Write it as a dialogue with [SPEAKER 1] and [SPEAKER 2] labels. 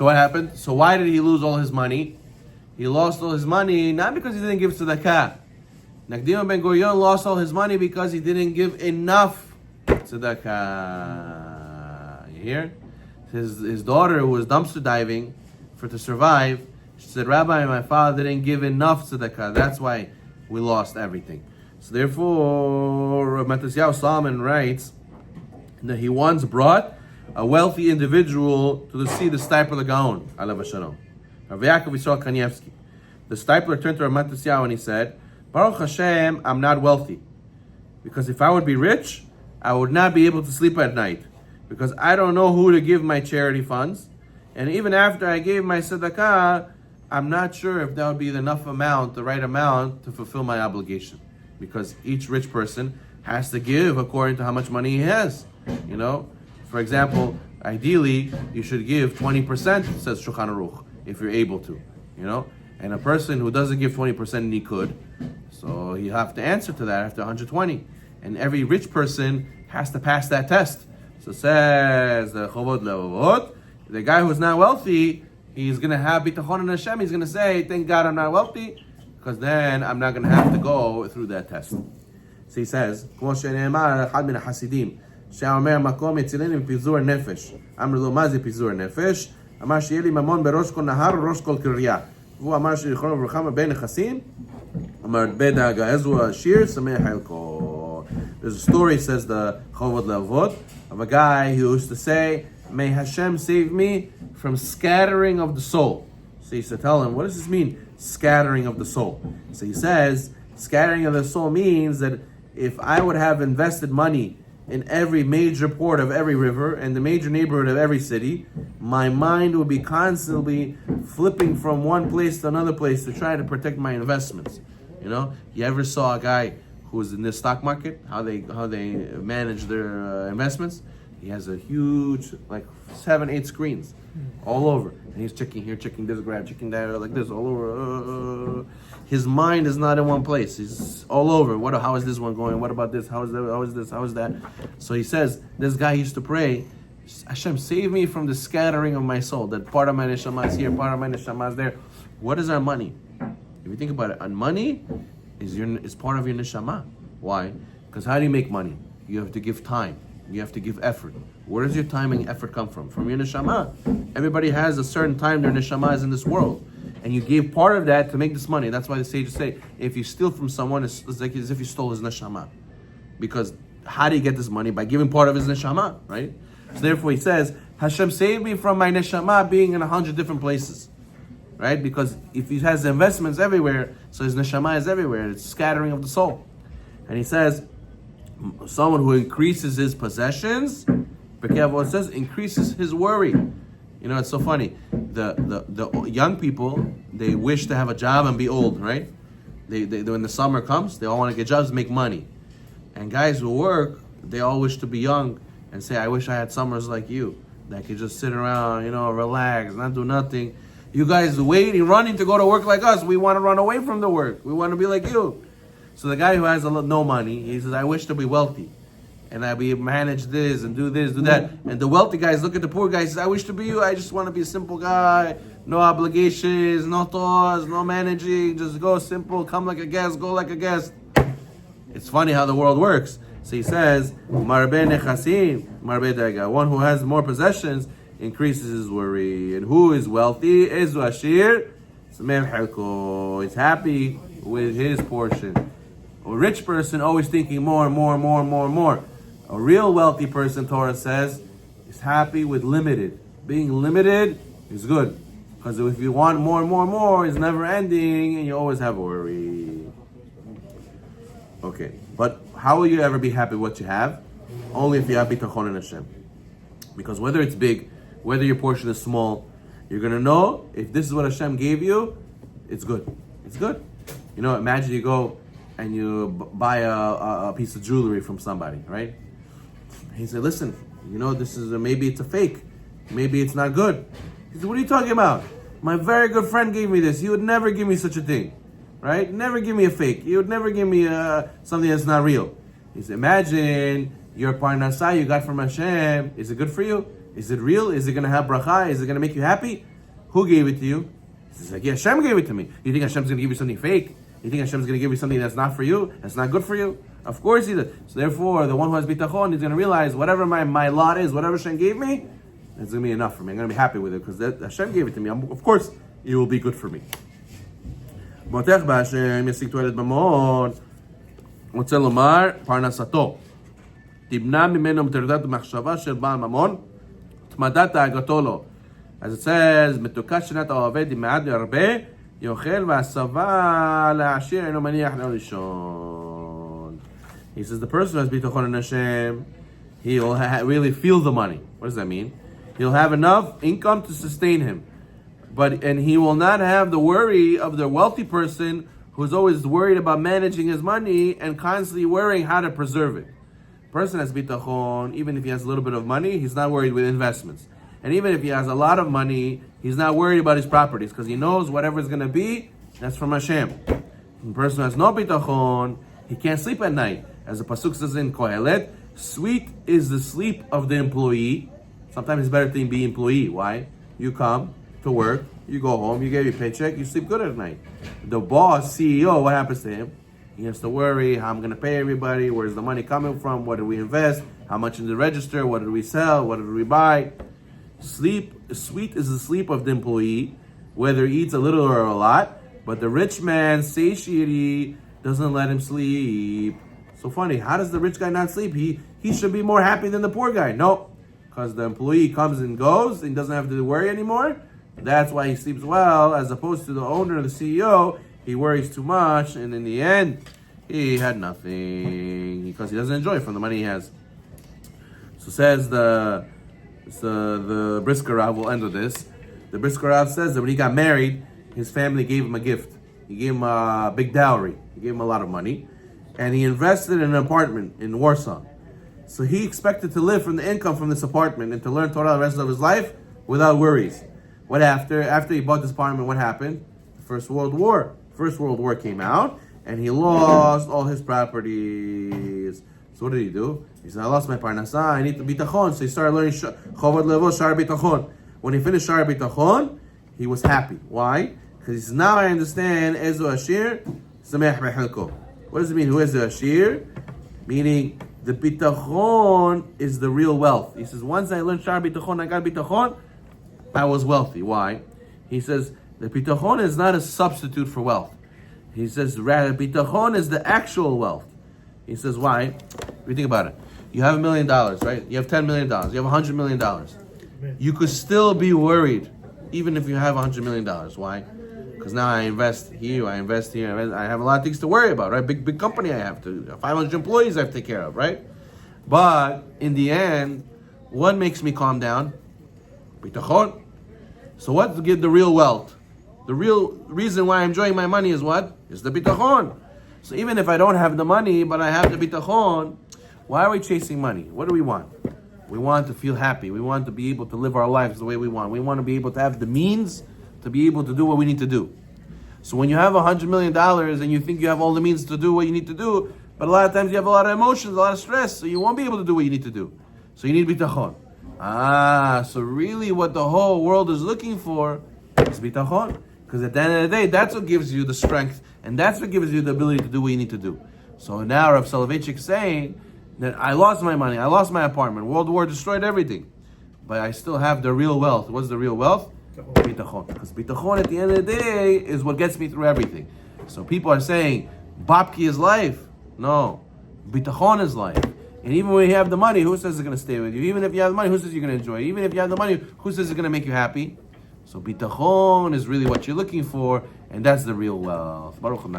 [SPEAKER 1] So what happened? So why did he lose all his money? He lost all his money not because he didn't give tzedakah. Nagdiel ben Gurion lost all his money because he didn't give enough tzedakah. You hear? His daughter, who was dumpster diving to survive, she said, Rabbi, my father didn't give enough tzedakah. That's why we lost everything. So therefore, Matisyahu Solomon writes that he once brought a wealthy individual to see the Stipler Gaon, Alav Shalom. Rav Yaakov Yisrael Kanievsky. The Stipler turned to Rav Matisyahu and he said, Baruch Hashem, I'm not wealthy. Because if I would be rich, I would not be able to sleep at night. Because I don't know who to give my charity funds. And even after I gave my tzedakah, I'm not sure if that would be enough amount, the right amount, to fulfill my obligation. Because each rich person has to give according to how much money he has. You know? For example, ideally, you should give 20%, says Shulchan Aruch, if you're able to. You know? And a person who doesn't give 20% and he could, so you have to answer to that after 120. And every rich person has to pass that test. So says the Chovot HaLevavot, the guy who's not wealthy, he's going to have bitachon in Hashem. He's going to say, thank God I'm not wealthy, because then I'm not going to have to go through that test. So he says, כמו שנאמר, אחד מן החסידים, שאומר מקום יצילני מפיזור נפש. אמר לו, מה זה פיזור נפש? אמר שיהיה לי ממון בראש כל נהר וראש כל קריה. והוא אמר שיכול וברכה בין נכסים. אמר בדאגה, איזו השיר, שמח חלקו. There's a story, says the Chovot HaLevavot, of a guy who used to say, may Hashem save me from scattering of the soul. So he used to tell him, what does this mean, scattering of the soul? So he says, scattering of the soul means that if I would have invested money in every major port of every river and the major neighborhood of every city, my mind would be constantly flipping from one place to another place to try to protect my investments. You know, you ever saw a guy who's in the stock market, how they manage their investments? He has a huge, like 7-8 screens all over. And he's checking here, checking this graph, checking that, like this, all over. His mind is not in one place. He's all over. How is this one going? What about this? How is that? How is this? How is that? So he says, this guy used to pray, Hashem, save me from the scattering of my soul. That part of my neshama is here, part of my neshama is there. What is our money? If you think about it, and money is part of your neshama. Why? Because how do you make money? You have to give time. You have to give effort. Where does your time and effort come from? From your neshama. Everybody has a certain time their neshama is in this world. And you gave part of that to make this money. That's why the sages say, if you steal from someone, it's like as if you stole his neshama. Because how do you get this money? By giving part of his neshama, right? So therefore he says, Hashem, save me from my neshama being in 100 different places. Right? Because if he has investments everywhere, so his neshama is everywhere. It's scattering of the soul. And he says, someone who increases his possessions, It says, increases his worry. You know, it's so funny. The young people, they wish to have a job and be old, right? They when the summer comes, they all want to get jobs and make money. And guys who work, they all wish to be young and say, I wish I had summers like you, that could just sit around, you know, relax, not do nothing. You guys waiting, running to go to work like us. We want to run away from the work. We want to be like you. So the guy who has no money, he says, I wish to be wealthy. And I be manage this and do this, do that. And the wealthy guys look at the poor guy and says, I wish to be you. I just want to be a simple guy. No obligations, no thoughts, no managing. Just go simple, come like a guest, go like a guest. It's funny how the world works. So he says, Marbe nechasim, marbe daga. One who has more possessions increases his worry. And who is wealthy? Izu ashir, samem halko. He's happy with his portion. A rich person always thinking more and more and more and more and more. A real wealthy person, Torah says, is happy with limited. Being limited is good. Because if you want more and more and more, it's never ending and you always have worry. Okay, but how will you ever be happy with what you have? Only if you have bitachon in Hashem. Because whether it's big, whether your portion is small, you're going to know if this is what Hashem gave you, it's good. It's good. You know, imagine you go and you buy a piece of jewelry from somebody, right? He said, listen, you know, this is maybe it's a fake. Maybe it's not good. He said, what are you talking about? My very good friend gave me this. He would never give me such a thing, right? Never give me a fake. He would never give me something that's not real. He said, imagine your parnasah you got from Hashem. Is it good for you? Is it real? Is it going to have bracha? Is it going to make you happy? Who gave it to you? He's like, yeah, Hashem gave it to me. You think Hashem's going to give you something fake? You think Hashem's going to give you something that's not for you? That's not good for you? Of course he does. So therefore, the one who has bitachon is going to realize whatever my lot is, whatever Hashem gave me, it's going to be enough for me. I'm going to be happy with it because Hashem gave it to me. Of course, it will be good for me. מותח בהשם ישיג תועלת במון. רוצה לומר, פרנסתו. תמנע ממנו מטרדת המחשבה של בעל ממון, תמדת דאגתו לו. As it says, מתוקת שנת העובד עם מעט להרבה, יאכל והסבה לעשיר אינו מניח לישון. He says the person who has bitachon in Hashem, he'll really feel the money. What does that mean? He'll have enough income to sustain him. And he will not have the worry of the wealthy person who's always worried about managing his money and constantly worrying how to preserve it. Person has bitachon, even if he has a little bit of money, he's not worried with investments. And even if he has a lot of money, he's not worried about his properties because he knows whatever it's going to be, that's from Hashem. The person who has no bitachon, he can't sleep at night. As the pasuk says in Kohelet, sweet is the sleep of the employee. Sometimes it's better to be employee. Why? You come to work, you go home, you get your paycheck, you sleep good at night. The boss, CEO, what happens to him? He has to worry, how I'm going to pay everybody, where's the money coming from, what did we invest, how much in the register, what did we sell, what did we buy. Sweet is the sleep of the employee, whether he eats a little or a lot, but the rich man, satiety, doesn't let him sleep. So funny, how does the rich guy not sleep? He should be more happy than the poor guy. No, because the employee comes and goes and doesn't have to worry anymore. That's why he sleeps well, as opposed to the owner, the CEO. He worries too much, and in the end, he had nothing because he doesn't enjoy it from the money he has. So says the Brisker Rav. Will end with this. The Brisker Rav says that when he got married, his family gave him a gift. He gave him a big dowry. He gave him a lot of money, and he invested in an apartment in Warsaw. So he expected to live from the income from this apartment and to learn Torah the rest of his life without worries. What after he bought this apartment, what happened? The First World War. First World War came out, and he lost all his properties. So what did he do? He said, I lost my parnasah, I need to bitachon. So he started learning Chovot, HaLevavot, Shar Bitachon. When he finished Shar Bitachon, he was happy. Why? Because he says, now I understand, Ezo Ashir, Samech Bechilko. What does it mean, who is the Ashir? Meaning, the bitachon is the real wealth. He says, once I learned Shar Bitachon, I got bitachon, I was wealthy. Why? He says, the bitachon is not a substitute for wealth. He says, rather, bitachon is the actual wealth. He says, why? If you think about it, you have $1 million, right? You have $10 million. You have $100 million. You could still be worried, even if you have $100 million. Why? Because now I invest here, I have a lot of things to worry about, right? Big company I have to, 500 employees I have to take care of, right? But in the end, what makes me calm down? Bitachon. So what to give the real wealth? The real reason why I'm enjoying my money is what? Is the bitachon. So even if I don't have the money, but I have the bitachon, why are we chasing money? What do we want? We want to feel happy. We want to be able to live our lives the way we want. We want to be able to have the means to be able to do what we need to do. So when you have $100 million and you think you have all the means to do what you need to do, but a lot of times you have a lot of emotions, a lot of stress, so you won't be able to do what you need to do. So you need bitachon. So really what the whole world is looking for is bitachon. Because at the end of the day, that's what gives you the strength, and that's what gives you the ability to do what you need to do. So now Rav Soloveitchik is saying that I lost my money, I lost my apartment, World War destroyed everything, but I still have the real wealth. What's the real wealth? Bitachon. Because bitachon at the end of the day is what gets me through everything. So people are saying, Babki is life. No, bitachon is life. And even when you have the money, who says it's going to stay with you? Even if you have the money, who says you're going to enjoy it? Even if you have the money, who says it's going to make you happy? So bitachon is really what you're looking for, and that's the real wealth. Baruch Hashem.